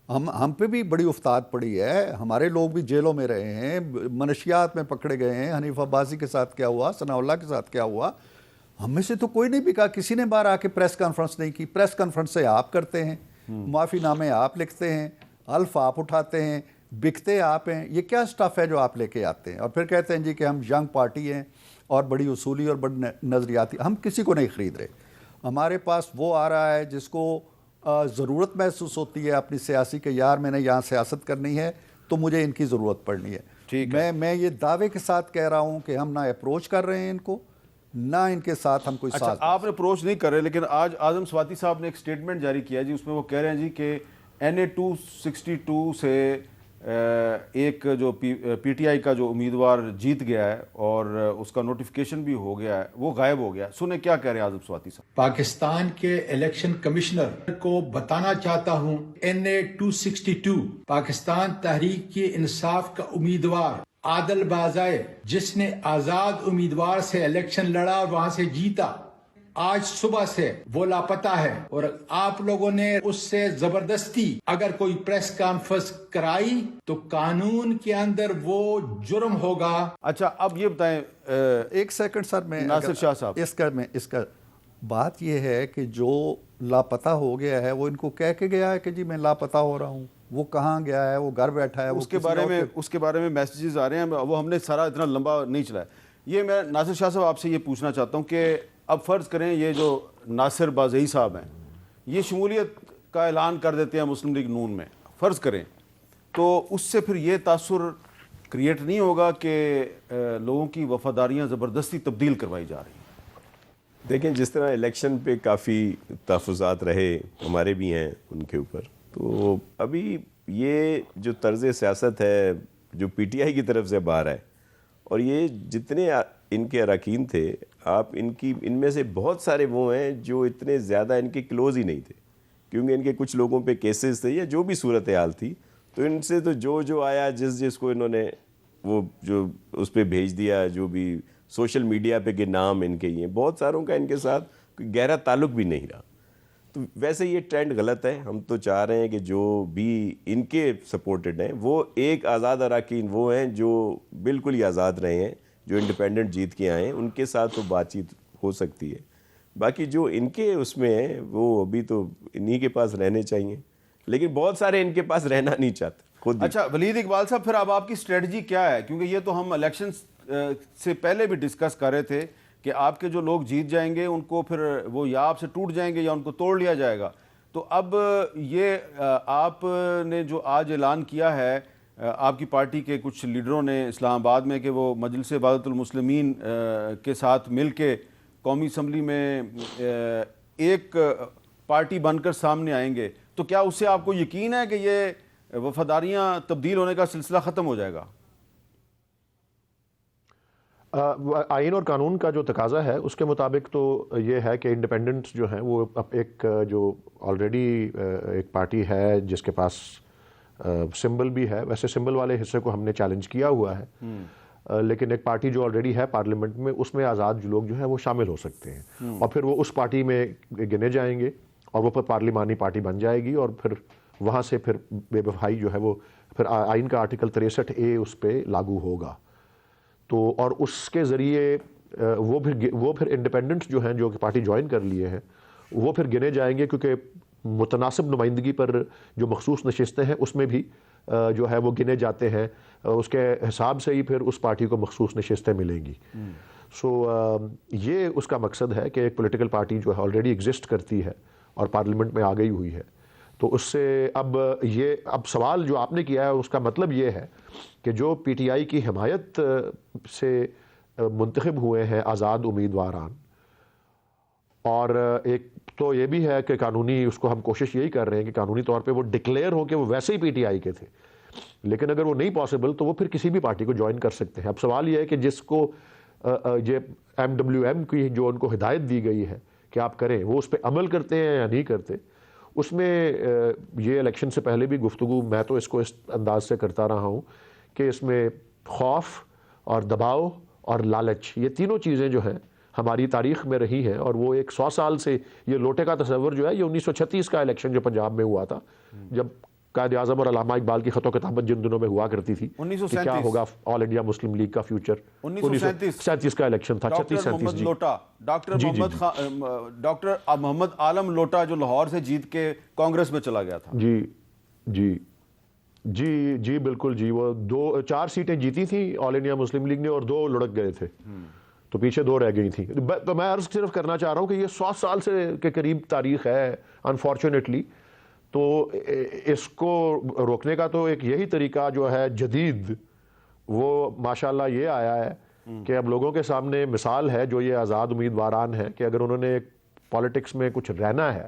ہم پہ بھی بڑی افتاد پڑی ہے, ہمارے لوگ بھی جیلوں میں رہے ہیں, منشیات میں پکڑے گئے ہیں. حنیف عباسی کے ساتھ کیا ہوا, ثناء اللہ کے ساتھ کیا ہوا, ہم میں سے تو کوئی نہیں بکا. کسی نے باہر آ کے پریس کانفرنس نہیں کی. پریس کانفرنس سے آپ کرتے ہیں, معافی نامے آپ لکھتے ہیں, حلف آپ اٹھاتے ہیں, بکتے آپ ہیں, یہ کیا سٹف ہے جو آپ لے کے آتے ہیں, اور پھر کہتے ہیں جی کہ ہم ینگ پارٹی ہیں اور بڑی اصولی اور بڑی نظریاتی. ہم کسی کو نہیں خرید رہے. ہمارے پاس وہ آ رہا ہے جس کو ضرورت محسوس ہوتی ہے اپنی سیاسی کہ یار میں نے یہاں سیاست کرنی ہے تو مجھے ان کی ضرورت پڑنی ہے. میں یہ دعوے کے ساتھ کہہ رہا ہوں کہ ہم نہ اپروچ کر رہے ہیں ان کو, نہ ان کے ساتھ ہم کوئی اچھا ساتھ. آپ نے اپروچ نہیں کر رہے, لیکن آج اعظم سواتی صاحب نے ایک سٹیٹمنٹ جاری کیا جی, اس میں وہ کہہ رہے ہیں جی کہ NA 262 سے ایک جو پی ٹی آئی کا جو امیدوار جیت گیا ہے اور اس کا نوٹیفیکیشن بھی ہو گیا ہے, وہ غائب ہو گیا. سنیں کیا کہہ رہے ہیں اعظم سواتی صاحب. پاکستان کے الیکشن کمشنر کو بتانا چاہتا ہوں NA 262 پاکستان تحریک کے انصاف کا امیدوار عادل بازائے, جس نے آزاد امیدوار سے الیکشن لڑا اور وہاں سے جیتا, آج صبح سے وہ لاپتہ ہے. اور آپ لوگوں نے اس سے زبردستی اگر کوئی پریس کانفرنس کرائی تو قانون کے اندر وہ جرم ہوگا. اچھا اب یہ بتائیں, ایک سیکنڈ سر, میں ناصر شاہ صاحب اس کا بات یہ ہے کہ جو لاپتہ ہو گیا ہے وہ ان کو کہہ کے گیا ہے کہ جی میں لاپتہ ہو رہا ہوں, وہ کہاں گیا ہے, وہ گھر بیٹھا ہے, اس کے بارے میں میسیجز آ رہے ہیں, وہ ہم نے سارا اتنا لمبا نہیں چلایا. یہ میں ناصر شاہ صاحب آپ سے یہ پوچھنا چاہتا ہوں کہ اب فرض کریں یہ جو ناصر بازئی صاحب ہیں یہ شمولیت کا اعلان کر دیتے ہیں مسلم لیگ نون میں, فرض کریں, تو اس سے پھر یہ تاثر کریٹ نہیں ہوگا کہ لوگوں کی وفاداریاں زبردستی تبدیل کروائی جا رہی ہیں؟ دیکھیں جس طرح الیکشن پہ کافی تحفظات رہے, ہمارے بھی ہیں ان کے اوپر, تو ابھی یہ جو طرز سیاست ہے جو پی ٹی آئی کی طرف سے باہر ہے, اور یہ جتنے ان کے اراکین تھے, آپ ان میں سے بہت سارے وہ ہیں جو اتنے زیادہ ان کے کلوز ہی نہیں تھے, کیونکہ ان کے کچھ لوگوں پہ کیسز تھے یا جو بھی صورتحال تھی, تو ان سے تو جو آیا جس کو انہوں نے وہ جو اس پہ بھیج دیا, جو بھی سوشل میڈیا پہ کے نام ان کے یہ, بہت ساروں کا ان کے ساتھ کوئی گہرا تعلق بھی نہیں رہا. تو ویسے یہ ٹرینڈ غلط ہے. ہم تو چاہ رہے ہیں کہ جو بھی ان کے سپورٹڈ ہیں وہ ایک آزاد اراکین وہ ہیں جو بالکل ہی آزاد رہے ہیں, جو انڈیپینڈنٹ جیت کے آئے ہیں, ان کے ساتھ تو بات چیت ہو سکتی ہے. باقی جو ان کے اس میں ہیں وہ ابھی تو انہی کے پاس رہنے چاہیے, لیکن بہت سارے ان کے پاس رہنا نہیں چاہتے خود. اچھا ولید اقبال صاحب, پھر اب آپ کی اسٹریٹجی کیا ہے؟ کیونکہ یہ تو ہم الیکشن سے پہلے بھی ڈسکس کر رہے تھے کہ آپ کے جو لوگ جیت جائیں گے ان کو پھر وہ یا آپ سے ٹوٹ جائیں گے یا ان کو توڑ لیا جائے گا. تو اب یہ آپ نے جو آج اعلان کیا ہے آپ کی پارٹی کے کچھ لیڈروں نے اسلام آباد میں کہ وہ مجلس وحدت المسلمین کے ساتھ مل کے قومی اسمبلی میں ایک پارٹی بن کر سامنے آئیں گے, تو کیا اس سے آپ کو یقین ہے کہ یہ وفاداریاں تبدیل ہونے کا سلسلہ ختم ہو جائے گا؟ آئین اور قانون کا جو تقاضا ہے اس کے مطابق تو یہ ہے کہ انڈیپینڈنٹس جو ہیں وہ ایک جو آلریڈی ایک پارٹی ہے جس کے پاس سمبل بھی ہے, ویسے سمبل والے حصے کو ہم نے چیلنج کیا ہوا ہے, لیکن ایک پارٹی جو آلریڈی ہے پارلیمنٹ میں, اس میں آزاد لوگ جو ہیں وہ شامل ہو سکتے ہیں, اور پھر وہ اس پارٹی میں گنے جائیں گے اور وہ پھر پارلیمانی پارٹی بن جائے گی, اور پھر وہاں سے پھر بے وفائی جو ہے وہ پھر آئین کا آرٹیکل 63A اس پہ لاگو ہوگا. تو اور اس کے ذریعے وہ پھر انڈیپینڈنٹس جو ہیں جو کہ پارٹی جوائن کر لیے ہیں وہ پھر گنے جائیں گے, کیونکہ متناسب نمائندگی پر جو مخصوص نشستیں ہیں اس میں بھی جو ہے وہ گنے جاتے ہیں, اس کے حساب سے ہی پھر اس پارٹی کو مخصوص نشستیں ملیں گی. یہ اس کا مقصد ہے کہ ایک پولیٹیکل پارٹی جو ہے آلریڈی ایگزسٹ کرتی ہے اور پارلیمنٹ میں آ گئی ہوئی ہے, تو اس سے اب سوال جو آپ نے کیا ہے اس کا مطلب یہ ہے کہ جو پی ٹی آئی کی حمایت سے منتخب ہوئے ہیں آزاد امیدواران, اور ایک تو یہ بھی ہے کہ قانونی اس کو ہم کوشش یہی کر رہے ہیں کہ قانونی طور پہ وہ ڈکلیئر ہو کہ وہ ویسے ہی پی ٹی آئی کے تھے, لیکن اگر وہ نہیں پاسبل تو وہ پھر کسی بھی پارٹی کو جوائن کر سکتے ہیں. اب سوال یہ ہے کہ جس کو MWM کی جو ان کو ہدایت دی گئی ہے کہ آپ کریں, وہ اس پہ عمل کرتے ہیں یا نہیں کرتے. اس میں یہ الیکشن سے پہلے بھی گفتگو میں تو اس کو اس انداز سے کرتا رہا ہوں کہ اس میں خوف اور دباؤ اور لالچ, یہ تینوں چیزیں جو ہیں ہماری تاریخ میں رہی ہیں, اور وہ ایک 100 سال سے یہ لوٹے کا تصور جو ہے, یہ 1936 کا الیکشن جو پنجاب میں ہوا تھا جب قائد اعظم اور علامہ اقبال کی خط و کتابت جن دنوں میں ہوا کرتی تھی کہ کیا ہوگا آل انڈیا مسلم لیگ کا فیوچر, 1937 کا الیکشن تھا, 36-37 جی. ڈاکٹر محمد عالم لوٹا جو لاہور سے جیت کے کانگریس میں چلا گیا تھا. جی. جی بالکل جی، وہ 4 سیٹیں جیتی تھیں آل انڈیا مسلم لیگ نے اور 2 لڑک گئے تھے، تو پیچھے 2 رہ گئی تھیں. تو میں عرض صرف کرنا چاہ رہا ہوں کہ یہ 100 سال سے کے قریب تاریخ ہے انفارچونیٹلی. تو اس کو روکنے کا تو ایک یہی طریقہ جو ہے جدید، وہ ماشاءاللہ یہ آیا ہے کہ اب لوگوں کے سامنے مثال ہے جو یہ آزاد امیدواران ہیں کہ اگر انہوں نے پالیٹکس میں کچھ رہنا ہے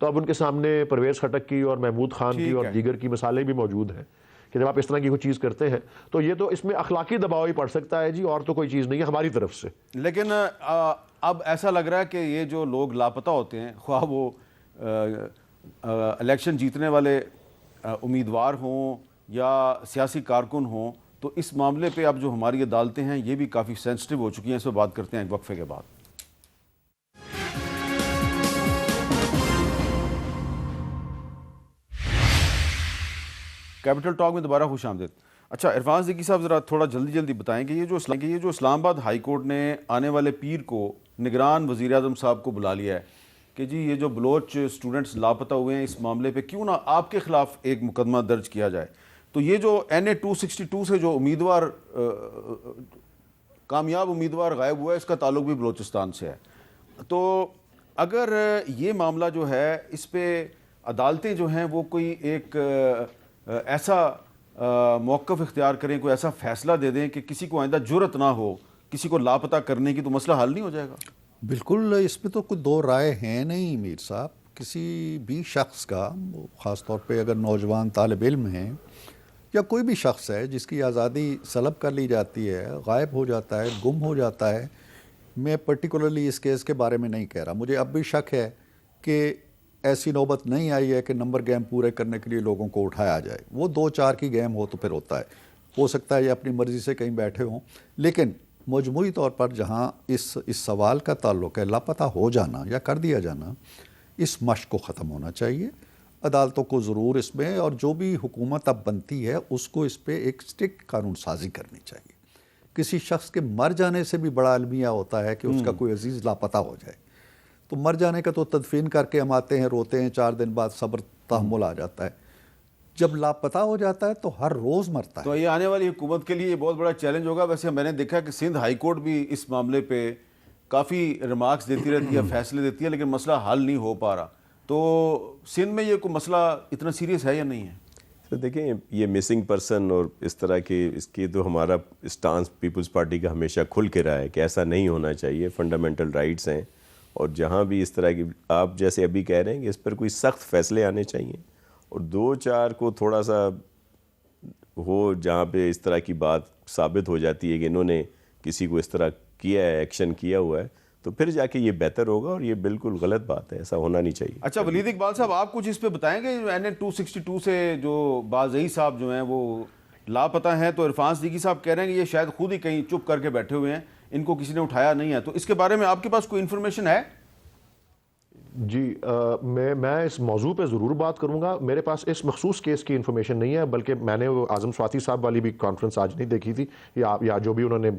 تو اب ان کے سامنے پرویز خٹک کی اور محمود خان کی اور دیگر کی مثالیں بھی موجود ہیں کہ جب آپ اس طرح کی کوئی چیز کرتے ہیں تو یہ تو اس میں اخلاقی دباؤ ہی پڑ سکتا ہے جی، اور تو کوئی چیز نہیں ہے ہماری طرف سے. لیکن اب ایسا لگ رہا ہے کہ یہ جو لوگ لاپتہ ہوتے ہیں، خواہ وہ الیکشن جیتنے والے امیدوار ہوں یا سیاسی کارکن ہوں، تو اس معاملے پہ اب جو ہماری عدالتیں ہیں یہ بھی کافی سینسٹیو ہو چکی ہیں. اس پہ بات کرتے ہیں ایک وقفے کے بعد. کیپٹل ٹاک میں دوبارہ خوش آمدید. اچھا عرفان صدیقی صاحب، ذرا تھوڑا جلدی بتائیں کہ یہ جو اسلام آباد ہائی کورٹ نے آنے والے پیر کو نگران وزیر اعظم صاحب کو بلا لیا ہے کہ جی یہ جو بلوچ اسٹوڈنٹس لاپتہ ہوئے ہیں، اس معاملے پہ کیوں نہ آپ کے خلاف ایک مقدمہ درج کیا جائے. تو یہ جو NA 262 سے جو امیدوار کامیاب امیدوار غائب ہوا ہے، اس کا تعلق بھی بلوچستان سے ہے. تو اگر یہ معاملہ جو ہے اس پہ عدالتیں جو ہیں وہ کوئی ایک ایسا موقف اختیار کریں، کوئی ایسا فیصلہ دے دیں کہ کسی کو آئندہ جرأت نہ ہو کسی کو لاپتہ کرنے کی، تو مسئلہ حل نہیں ہو جائے گا؟ بالکل، اس میں تو کوئی 2 رائے ہیں نہیں میر صاحب. کسی بھی شخص کا، خاص طور پہ اگر نوجوان طالب علم ہیں یا کوئی بھی شخص ہے جس کی آزادی سلب کر لی جاتی ہے، غائب ہو جاتا ہے، گم ہو جاتا ہے. میں پرٹیکولرلی اس کیس کے بارے میں نہیں کہہ رہا، مجھے اب بھی شک ہے کہ ایسی نوبت نہیں آئی ہے کہ نمبر گیم پورے کرنے کے لیے لوگوں کو اٹھایا جائے. وہ 2-4 کی گیم ہو تو پھر ہوتا ہے، ہو سکتا ہے یہ اپنی مرضی سے کہیں بیٹھے ہوں. لیکن مجموعی طور پر جہاں اس سوال کا تعلق ہے لاپتہ ہو جانا یا کر دیا جانا، اس مشق کو ختم ہونا چاہیے. عدالتوں کو ضرور اس میں، اور جو بھی حکومت اب بنتی ہے اس کو اس پہ ایک اسٹرکٹ قانون سازی کرنی چاہیے. کسی شخص کے مر جانے سے بھی بڑا المیہ ہوتا ہے کہ اس کا کوئی عزیز لاپتہ ہو جائے. تو مر جانے کا تو تدفین کر کے ہم آتے ہیں، روتے ہیں، 4 دن بعد صبر تحمل آ جاتا ہے. جب لاپتہ ہو جاتا ہے تو ہر روز مرتا ہے. تو یہ آنے والی حکومت کے لیے یہ بہت بڑا چیلنج ہوگا. ویسے میں نے دیکھا کہ سندھ ہائی کورٹ بھی اس معاملے پہ کافی ریمارکس دیتی رہتی ہے، فیصلے دیتی ہے، لیکن مسئلہ حل نہیں ہو پا رہا. تو سندھ میں یہ کوئی مسئلہ اتنا سیریس ہے یا نہیں ہے؟ تو دیکھیں یہ مسنگ پرسن اور اس طرح کے اس کی تو ہمارا اسٹانس پیپلز پارٹی کا ہمیشہ کھل کے رہا ہے کہ ایسا نہیں ہونا چاہیے. فنڈامنٹل رائٹس ہیں، اور جہاں بھی اس طرح کی آپ جیسے ابھی کہہ رہے ہیں کہ اس پر کوئی سخت فیصلے آنے چاہیے، اور 2-4 کو تھوڑا سا ہو جہاں پہ اس طرح کی بات ثابت ہو جاتی ہے کہ انہوں نے کسی کو اس طرح کیا ہے، ایکشن کیا ہوا ہے، تو پھر جا کے یہ بہتر ہوگا. اور یہ بالکل غلط بات ہے، ایسا ہونا نہیں چاہیے. اچھا ولید اقبال صاحب، آپ کچھ اس پہ بتائیں گے؟ NA 262 سے جو بازئی صاحب جو ہیں وہ لاپتہ ہیں، تو عرفان صدیقی صاحب کہہ رہے ہیں کہ یہ شاید خود ہی کہیں چپ کر کے بیٹھے ہوئے ہیں، ان کو کسی نے اٹھایا نہیں ہے. تو اس کے بارے میں آپ کے پاس کوئی انفارمیشن ہے؟ جی میں اس موضوع پہ ضرور بات کروں گا. میرے پاس اس مخصوص کیس کی انفارمیشن نہیں ہے، بلکہ میں نے وہ اعظم سواتی صاحب والی بھی کانفرنس آج نہیں دیکھی تھی، یا جو بھی انہوں نے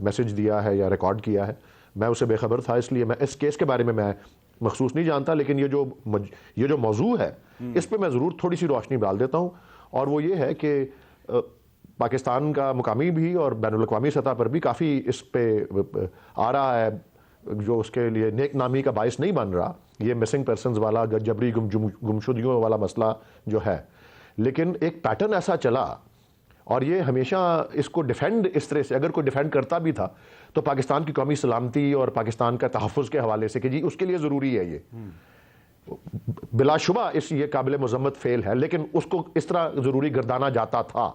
میسج دیا ہے یا ریکارڈ کیا ہے میں اسے بے خبر تھا، اس لیے میں اس کیس کے بارے میں مخصوص نہیں جانتا. لیکن یہ جو موضوع ہے اس پہ میں ضرور تھوڑی سی روشنی ڈال دیتا ہوں، اور وہ یہ ہے کہ پاکستان کا مقامی بھی اور بین الاقوامی سطح پر بھی کافی اس پہ آ رہا ہے، جو اس کے لیے نیک نامی کا باعث نہیں بن رہا، یہ مسنگ پرسنز والا جبری گمشدگیوں والا مسئلہ جو ہے. لیکن ایک پیٹرن ایسا چلا، اور یہ ہمیشہ اس کو ڈیفینڈ اس طرح سے، اگر کوئی ڈیفینڈ کرتا بھی تھا تو پاکستان کی قومی سلامتی اور پاکستان کا تحفظ کے حوالے سے کہ جی اس کے لیے ضروری ہے. یہ بلا شبہ یہ قابل مذمت فعل ہے، لیکن اس کو اس طرح ضروری گردانا جاتا تھا.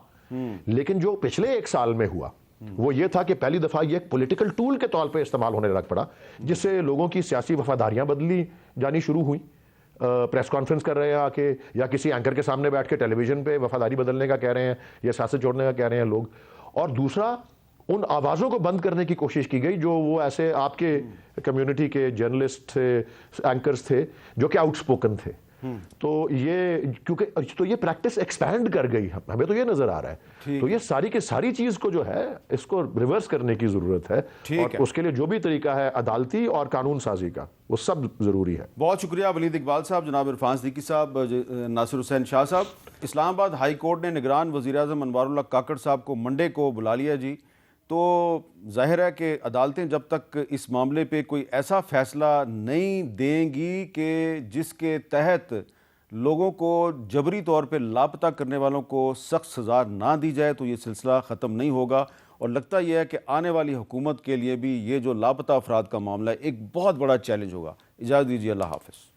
لیکن جو پچھلے 1 سال میں ہوا وہ یہ تھا کہ پہلی دفعہ یہ ایک پولیٹیکل ٹول کے طور پہ استعمال ہونے لگ پڑا، جس سے لوگوں کی سیاسی وفاداریاں بدلی جانی شروع ہوئیں. پریس کانفرنس کر رہے ہیں آ کے، یا کسی اینکر کے سامنے بیٹھ کے ٹیلی ویژن پہ وفاداری بدلنے کا کہہ رہے ہیں یا سیاست چھوڑنے کا کہہ رہے ہیں لوگ. اور دوسرا، ان آوازوں کو بند کرنے کی کوشش کی گئی جو وہ ایسے آپ کے کمیونٹی کے جرنلسٹ تھے، اینکرز تھے جو کہ آؤٹ سپوکن تھے. تو یہ کیونکہ تو یہ پریکٹس ایکسپینڈ کر گئی، ہمیں تو یہ نظر آ رہا ہے. تو یہ ساری کی ساری چیز کو جو ہے اس کو ریورس کرنے کی ضرورت ہے، اور اس کے لیے جو بھی طریقہ ہے عدالتی اور قانون سازی کا وہ سب ضروری ہے. بہت شکریہ ولید اقبال صاحب، جناب عرفان صدیقی صاحب، ناصر حسین شاہ صاحب. اسلام آباد ہائی کورٹ نے نگران وزیر اعظم انوار اللہ کاکڑ صاحب کو منڈے کو بلا لیا جی. تو ظاہر ہے کہ عدالتیں جب تک اس معاملے پہ کوئی ایسا فیصلہ نہیں دیں گی کہ جس کے تحت لوگوں کو جبری طور پہ لاپتہ کرنے والوں کو سخت سزا نہ دی جائے تو یہ سلسلہ ختم نہیں ہوگا. اور لگتا یہ ہے کہ آنے والی حکومت کے لیے بھی یہ جو لاپتہ افراد کا معاملہ ہے ایک بہت بڑا چیلنج ہوگا. اجازت دیجیے، اللہ حافظ.